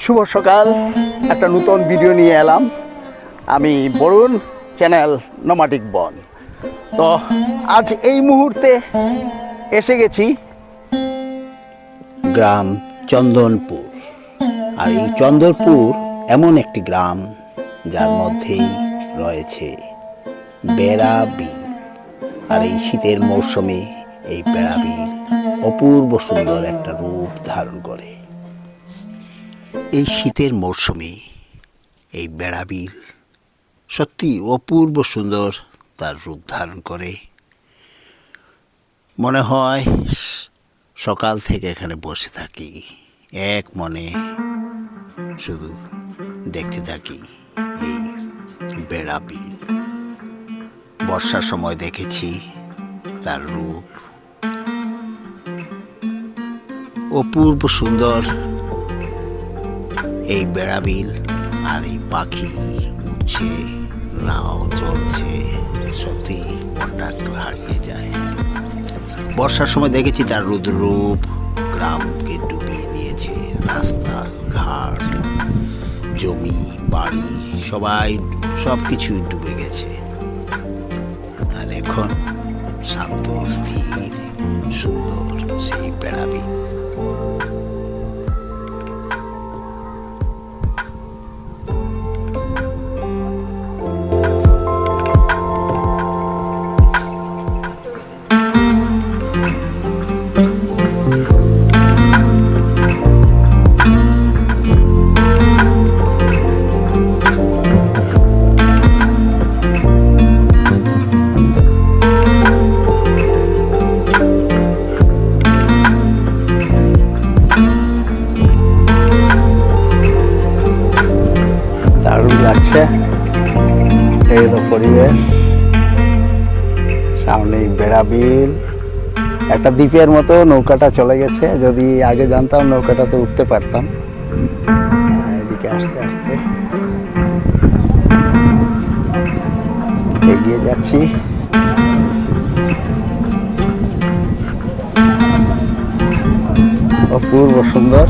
শুভ সকাল, একটা নতুন ভিডিও নিয়ে এলাম। আমি বরুণ, চ্যানেল নোমাডিক বন। তো আজ এই মুহূর্তে এসে গেছি গ্রাম চন্দনপুর। আর এই চন্দনপুর এমন একটি গ্রাম যার মধ্যেই রয়েছে বেড়াবিল। আর এই শীতের মৌসুমে এই বেড়াবিল অপূর্ব সুন্দর একটা রূপ ধারণ করে। এই শীতের মরশুমে এই বেড়াবিল সত্যি অপূর্ব সুন্দর তার রূপ ধারণ করে। মনে হয় সকাল থেকে এখানে বসে থাকি, এক মনে শুধু দেখতে থাকি এই বেড়াবিল। বর্ষার সময় দেখেছি তার রূপ অপূর্ব সুন্দর। এই বেড়াবিল আর এই পাখি উঠছে, নাও চলছে, সত্যি মনটা একটু হারিয়ে যায়। বর্ষার সময় দেখেছি তার রূপ গ্রামকে ডুবিয়ে নিয়েছে। রাস্তা ঘাট, জমি বাড়ি সব কিছুই ডুবে গেছে। আর এখন শান্ত স্থির সুন্দর সেই বেড়াবিল। লাগছে এই তো পরিবেশ। সামনে বেড়াবিল, একটা দ্বীপের মতো নৌকাটা চলে গেছে। যদি আগে জানতাম নৌকাটাতে উঠতে পারতাম। এদিকে আস্তে আস্তে এগিয়ে যাচ্ছি। অপূর্ব সুন্দর।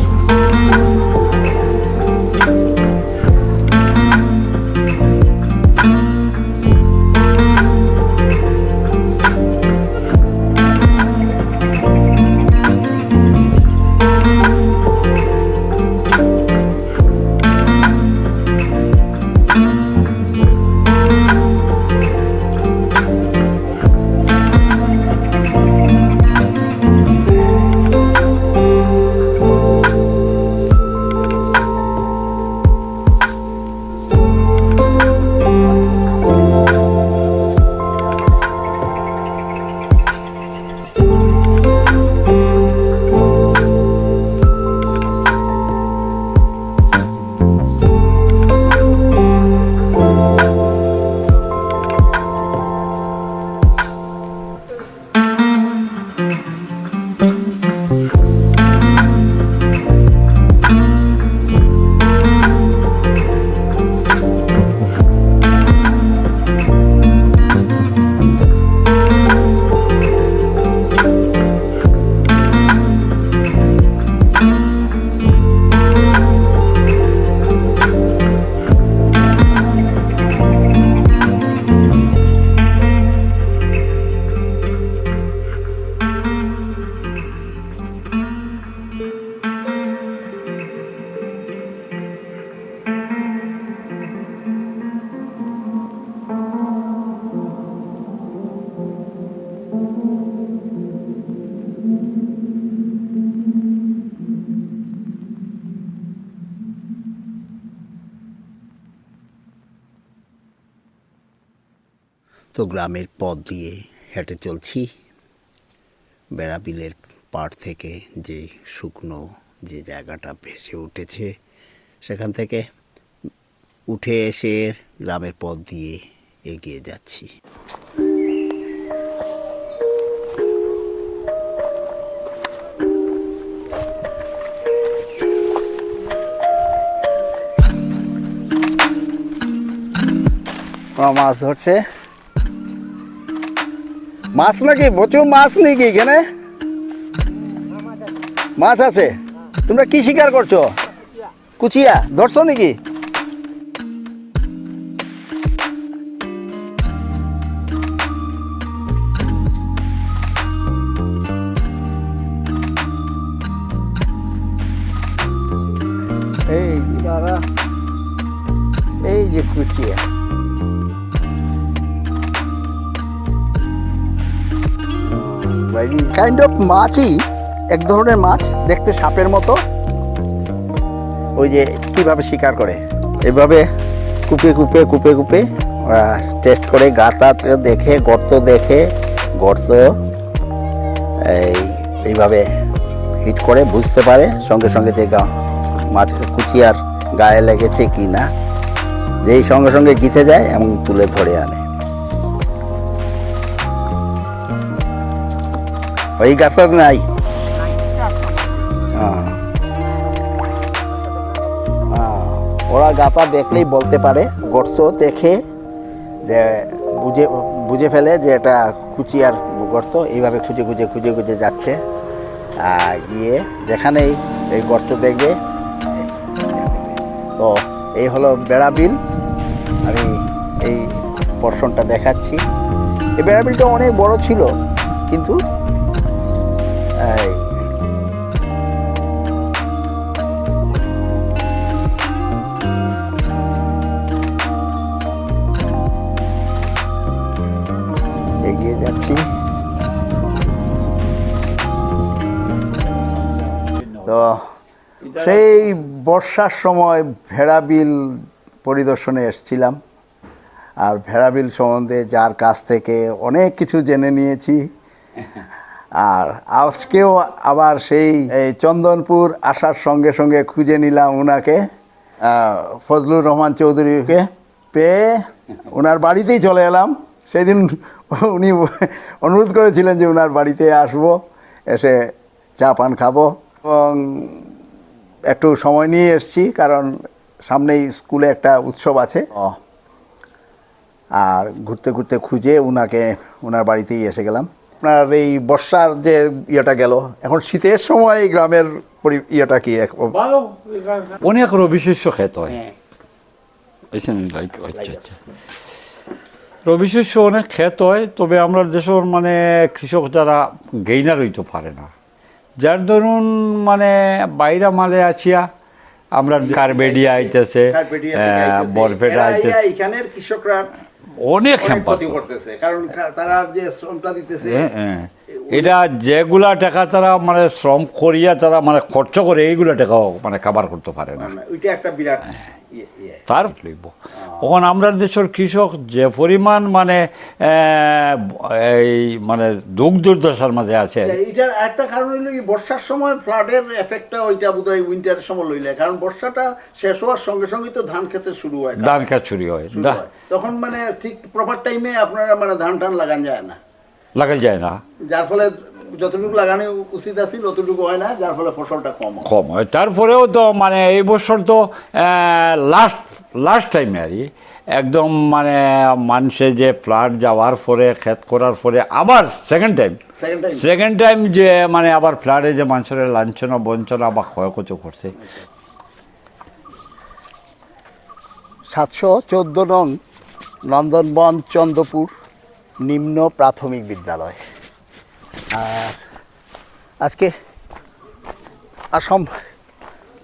তো গ্রামের পথ দিয়ে হেঁটে চলছি। বেড়াবিলের পাড় থেকে যে শুকনো যে জায়গাটা ভেসে উঠেছে, সেখান থেকে উঠে এসে গ্রামের পথ দিয়ে এগিয়ে যাচ্ছি। মাছ ধরছে, মাছ নাকি প্রচুর মাছ নেই কি এখানে? মাছ আছে। তোমরা কি শিকার করছো? কুচিয়া ধরছো নাকি? এই যে দাদা, এই যে কুচিয়া। কাইন্ড অফ মাছই, এক ধরনের মাছ, দেখতে সাপের মতো। ওই যে কিভাবে শিকার করে, এইভাবে কুপে কুপে কুপে কুপে ওরা টেস্ট করে, গাতা দেখে, গর্ত দেখে, গর্ত এইভাবে হিট করে বুঝতে পারে সঙ্গে সঙ্গে যে মাছ কুচিয়ার গায়ে লেগেছে কি না, যেই সঙ্গে সঙ্গে গিতে যায় এবং তুলে ধরে আনে। ওই গাছটা নাই। ওরা গাতা দেখলেই বলতে পারে, গর্ত দেখে যে বুঝে ফেলে যে এটা কুচিয়ার গর্ত। এইভাবে খুঁজে খুঁজে খুঁজে খুঁজে যাচ্ছে, গিয়ে যেখানেই এই গর্ত দেখবে। তো এই হলো বেড়াবিল। আমি এই পোর্শনটা দেখাচ্ছি। এই বেড়াবিলটা অনেক বড় ছিল, কিন্তু এগিয়ে যাচ্ছি। তো সেই বর্ষার সময় ভেড়াবিল পরিদর্শনে এসেছিলাম, আর ভেড়াবিল সম্বন্ধে যার কাছ থেকে অনেক কিছু জেনে নিয়েছি। আর আজকেও আবার সেই চন্দনপুর আসার সঙ্গে সঙ্গে খুঁজে নিলাম ওনাকে, ফজলুর রহমান চৌধুরীকে পেয়ে ওনার বাড়িতেই চলে এলাম। সেদিন উনি অনুরোধ করেছিলেন যে ওনার বাড়িতে আসবো, এসে চা পান খাবো, এবং একটু সময় নিয়ে এসেছি কারণ সামনেই স্কুলে একটা উৎসব আছে। আর ঘুরতে ঘুরতে খুঁজে ওনার বাড়িতেই এসে গেলাম। আপনার এই বর্ষার যে ইয়েটা গেল, এখন শীতের সময় গ্রামের ইয়েটা কি? অনেক রবি শস্য খেতে হয়। রবি শস্য অনেক খেত হয়, তবে আমরা দেশের মানে কৃষক যারা গেইনার হইতে পারে না, যার ধরুন মানে বাইরা মালে আছিয়া আমরা কারবেডিয়া আইতেছে, বরপেটা আইতেছে, এখানের কৃষকরা অনেক ক্ষতি করতেছে, কারণ তারা যে শ্রমটা দিতেছে, এটা যেগুলা টাকা তারা মানে শ্রম করিয়া তারা মানে খরচ করে, এইগুলা টাকাও মানে কাভার করতে পারে না। ওইটা একটা বিরাট তার লইব। এখন আমরা দেশের কৃষক যে পরিমাণ মানে এই মানে দুঃখ দুর্দশার মাঝে আছে, এটার একটা কারণ হইল কি বর্ষার সময় ফ্লাডের এফেক্টটা ওইটা বোধহয় উইন্টারের সময় লইলে, কারণ বর্ষাটা শেষ হওয়ার সঙ্গে সঙ্গে তো ধান খেতে শুরু হয়, ধান খেত শুরু হয়, তখন মানে ঠিক প্রপার টাইমে আপনারা মানে ধান টান লাগান যায় না, যার ফলে যতটুকু লাগানো উচিত আছে ততটুকু হয় না, যার ফলে ফসলটা কম হয়। তারপরেও তো মানে এই বছর তো লাস্ট টাইমে আর একদম মানে মানুষে যে ফ্লাড যাওয়ার পরে ক্ষেত করার পরে আবার সেকেন্ড টাইম যে মানে আবার ফ্লাডে যে মানুষের লাঞ্ছনা বঞ্চনা বা ক্ষয়ক্ষতি করছে। 714 নং নন্দনবন চন্দ্রপুর নিম্ন প্রাথমিক বিদ্যালয়। আর আজকে আসাম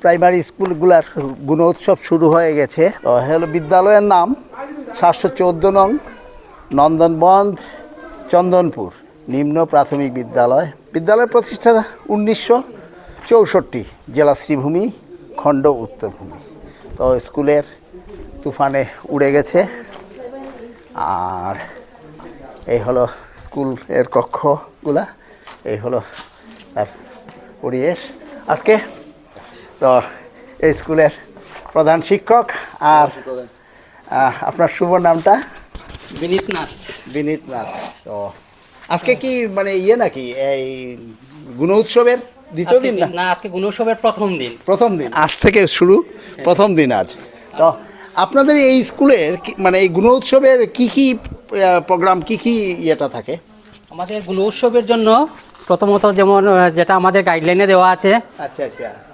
প্রাইমারি স্কুলগুলার গুণোৎসব শুরু হয়ে গেছে। তো হলো বিদ্যালয়ের নাম 714 নং নন্দনবন চন্দনপুর নিম্ন প্রাথমিক বিদ্যালয়। বিদ্যালয়ের প্রতিষ্ঠা 1964, জেলা শ্রীভূমি, খণ্ড উত্তরভূমি। তো স্কুলের তুফানে উড়ে গেছে। আর এই হলো স্কুলের কক্ষগুলা, এই হলো তার পরিবেশ আজকে। তো এই স্কুলের প্রধান শিক্ষক, আর আপনার শুভ নামটা? বিনীত নাথ। তো আজকে কি মানে নাকি এই গুণ উৎসবের দ্বিতীয় দিন? না, আজকে গুণ উৎসবের প্রথম দিন, আজ থেকে শুরু, প্রথম দিন আজ। তো আপনাদের এই স্কুলের মানে এই গুণ উৎসবের কি প্রোগ্রাম, কি ইয়েটা থাকে? আমাদের গুণ উৎসবের জন্য প্রথমত যেমন যেটা আমাদের গাইডলাইনে দেওয়া আছে, আচ্ছা,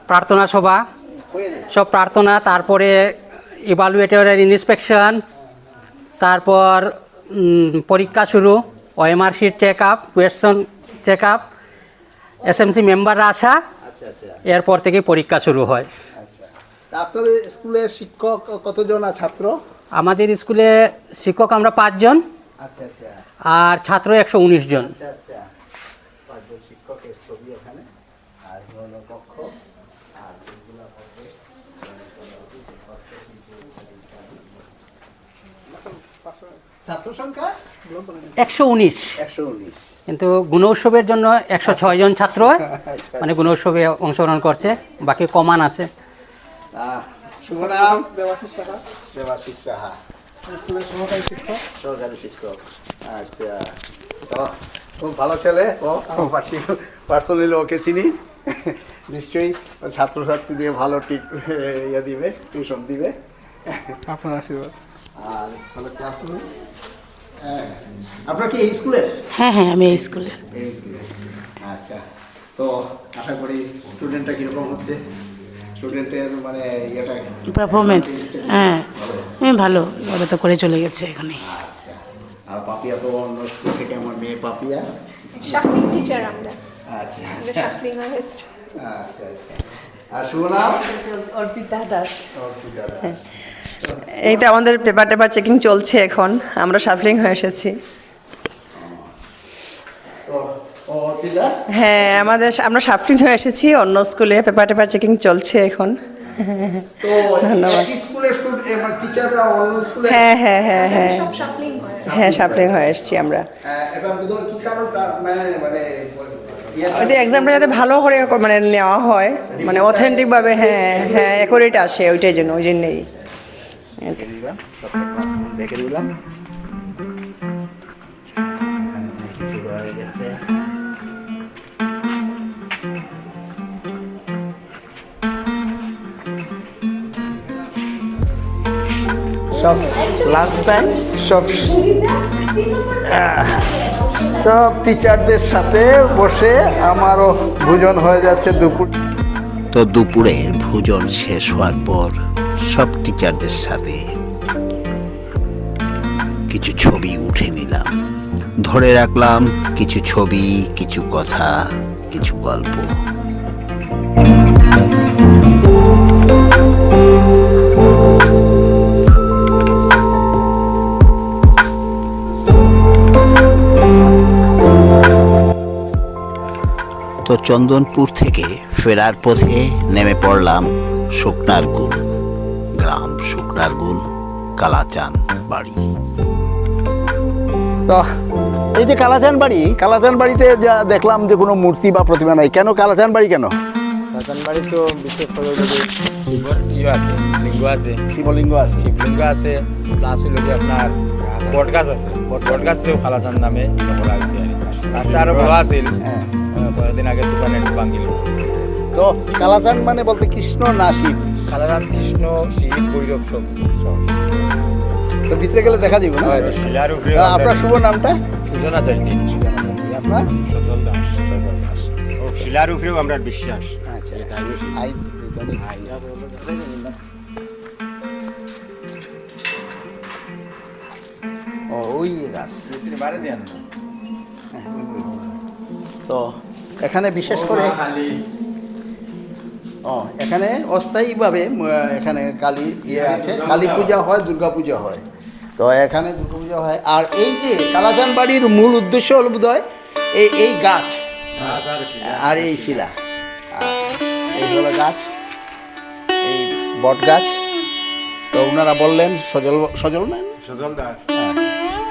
প্রার্থনা সভা, সব প্রার্থনা, তারপরে ইভালুয়েটরের ইন্সপেকশন, তারপর পরীক্ষা শুরু, OMR sheet check up, question check up, SMC মেম্বাররা আসা, এরপর থেকে পরীক্ষা শুরু হয়। আপনাদের স্কুলে শিক্ষক কতজন আর ছাত্র? আমাদের স্কুলে শিক্ষক আমরা 5 জন, আচ্ছা আচ্ছা আর ছাত্র 119 জন। আচ্ছা আচ্ছা, 5 জন শিক্ষকের ছবি এখানে, আর হলো কক্ষ, আর এগুলো হবে ছাত্র সংখ্যা 119, 119। কিন্তু গুণোৎসবের জন্য 106 জন ছাত্র মানে গুণোৎসবে অংশগ্রহণ করছে, বাকি কমান আছে। শুভ নাম? দেবাশিস সাহা। দেবাশিস সাহা স্কুলের সহকারী শিক্ষক। সহকারী শিক্ষক, আচ্ছা। তো খুব ভালো ছেলে ও, পার্সোনালি ওকে চিনি। নিশ্চয়ই ছাত্রছাত্রীদের ভালো ইয়ে দিবে, টিউশন দিবে। আপনার আশীর্বাদ। আর ভালো ক্লাস হবে। আপনার কি এই স্কুলে? হ্যাঁ হ্যাঁ, আমি এই স্কুলে। এই স্কুলে, আচ্ছা। তো আশা করি স্টুডেন্টটা কীরকম হচ্ছে, স্টুডেন্টের মানে ইয়েটা পারফরমেন্স? হ্যাঁ, ভালো, ওরা তো করে চলে গেছে এখানে। আচ্ছা। আর পাপিয়া তো অন্য স্কুল থেকে, আমার মেয়ে পাপিয়া শাফলিং টিচার আমরা। আচ্ছা আমরা শাফলিং হয়েছে। আচ্ছা আচ্ছা। আর শুভ নাম? অর্পিতা দাস। অর্পিতা দাস। এই তো আমাদের পেপার চেকিং চলছে এখন, আমরা শাফলিং হয়ে এসেছি। তো অর্পিতা? হ্যাঁ, আমরা শাফলিং হয়ে এসেছি, অন্য স্কুলে পেপার চেকিং চলছে এখন। তো একই স্কুলের স্টুডেন্ট মানে টিচাররা অন্য স্কুলে? হ্যাঁ হ্যাঁ হ্যাঁ হ্যাঁ সব শাফলিং হয়। হ্যাঁ, শাফলিং হয়ে এসেছি আমরা। এটা বুধবার কি কারণটা মানে ওই এক্সামটা যাতে ভালো করে মানে নেওয়া হয়, মানে অথেন্টিকভাবে, হ্যাঁ হ্যাঁ অ্যাকুরেট আসে, ওইটাই জন্য, ওই জন্যই। দেখে দিলাম। সব লাঞ্চ টাইম, সব টিচারদের সাথে বসে আমারও ভোজন হয়ে যাচ্ছে দুপুর। তো দুপুরের ভোজন শেষ হওয়ার পর সব টিচারদের সাথে কিছু ছবি উঠে নিলাম, ধরে রাখলাম কিছু ছবি, কিছু কথা, কিছু গল্প। তো চন্দনপুর থেকে ফেরার পথে নেমে পড়লাম শুকনারগুল গ্রাম, শুকনারগুল কালাচান বাড়ি। তো এই যে কালাচান বাড়ি, কালাচান বাড়িতে যা দেখলাম যে কোনো মূর্তি বা প্রতিমা নাই, কেন কালাচান বাড়ি কেন? কালাচান বাড়ি তো বিশেষ করে ইয়ে আছে, লিঙ্গ আছে, শিবলিঙ্গ আছে, শিবলিঙ্গ আছে, প্লাস হলো কি আপনার বট গাছ আছে, বট গাছটাও কালাচান নামে বলা হয়েছে। গাছটা আরো বড় আছে, হ্যাঁ। কয়েকদিন আগে দোকানে ভাঙি গেছে। তো কালাচান মানে বলতে কৃষ্ণ না শিব? কালাচান কৃষ্ণ, শিব, ভৈরব সব। তো ভিতরে গেলে দেখা যাবে না? শিলার উপরে আপনার শুভ নামটা? সুজনা চাইছি। আপনার? সজল দাস। ও শিলার উপরেও আমরা বিশ্বাস। আচ্ছা। ও ওই গাছ। বারে দেন তো এখানে বিশেষ করে এখানে অস্থায়ীভাবে এখানে কালী ইয়ে আছে, কালী পূজা হয়, দুর্গা পূজা হয়। তো এখানে দুর্গা পূজা হয়। আর এই যে কালাচান বাড়ির মূল উদ্দেশ্য হল বোধহয় এই গাছ আর এই শিলা, এই হলো গাছ, এই বট গাছ। তো ওনারা বললেন সজল না? সজল দাস।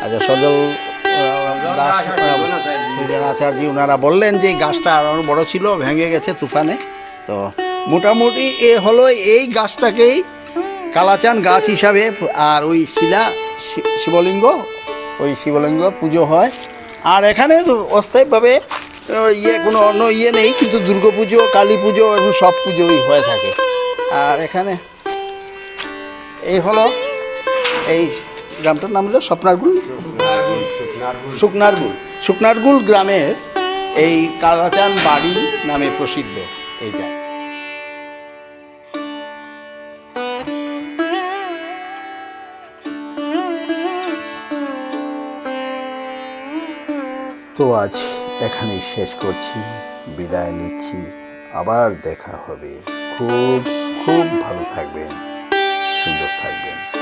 আচ্ছা, সজল দাস আচার্য ওনারা বললেন যে এই গাছটা আরও বড় ছিল, ভেঙে গেছে তুফানে। তো মোটামুটি এ হলো এই গাছটাকেই কালাচান গাছ হিসাবে, আর ওই শিলা শিবলিঙ্গ, ওই শিবলিঙ্গ পুজো হয়। আর এখানে অস্থায়ীভাবে কোনো অন্য নেই, কিন্তু দুর্গা পুজো, কালী পুজো এবং সব পুজোই হয়ে থাকে। আর এখানে এই হলো এই গ্রামটার নাম হলো স্বপ্নারগুল, শুকনারগুল গ্রামের এই কালাচান বাড়ি নামে প্রসিদ্ধ এই জায়গা। তো আজ এখানেই শেষ করছি, বিদায় নিচ্ছি। আবার দেখা হবে। খুব খুব ভালো থাকবেন, সুন্দর থাকবেন।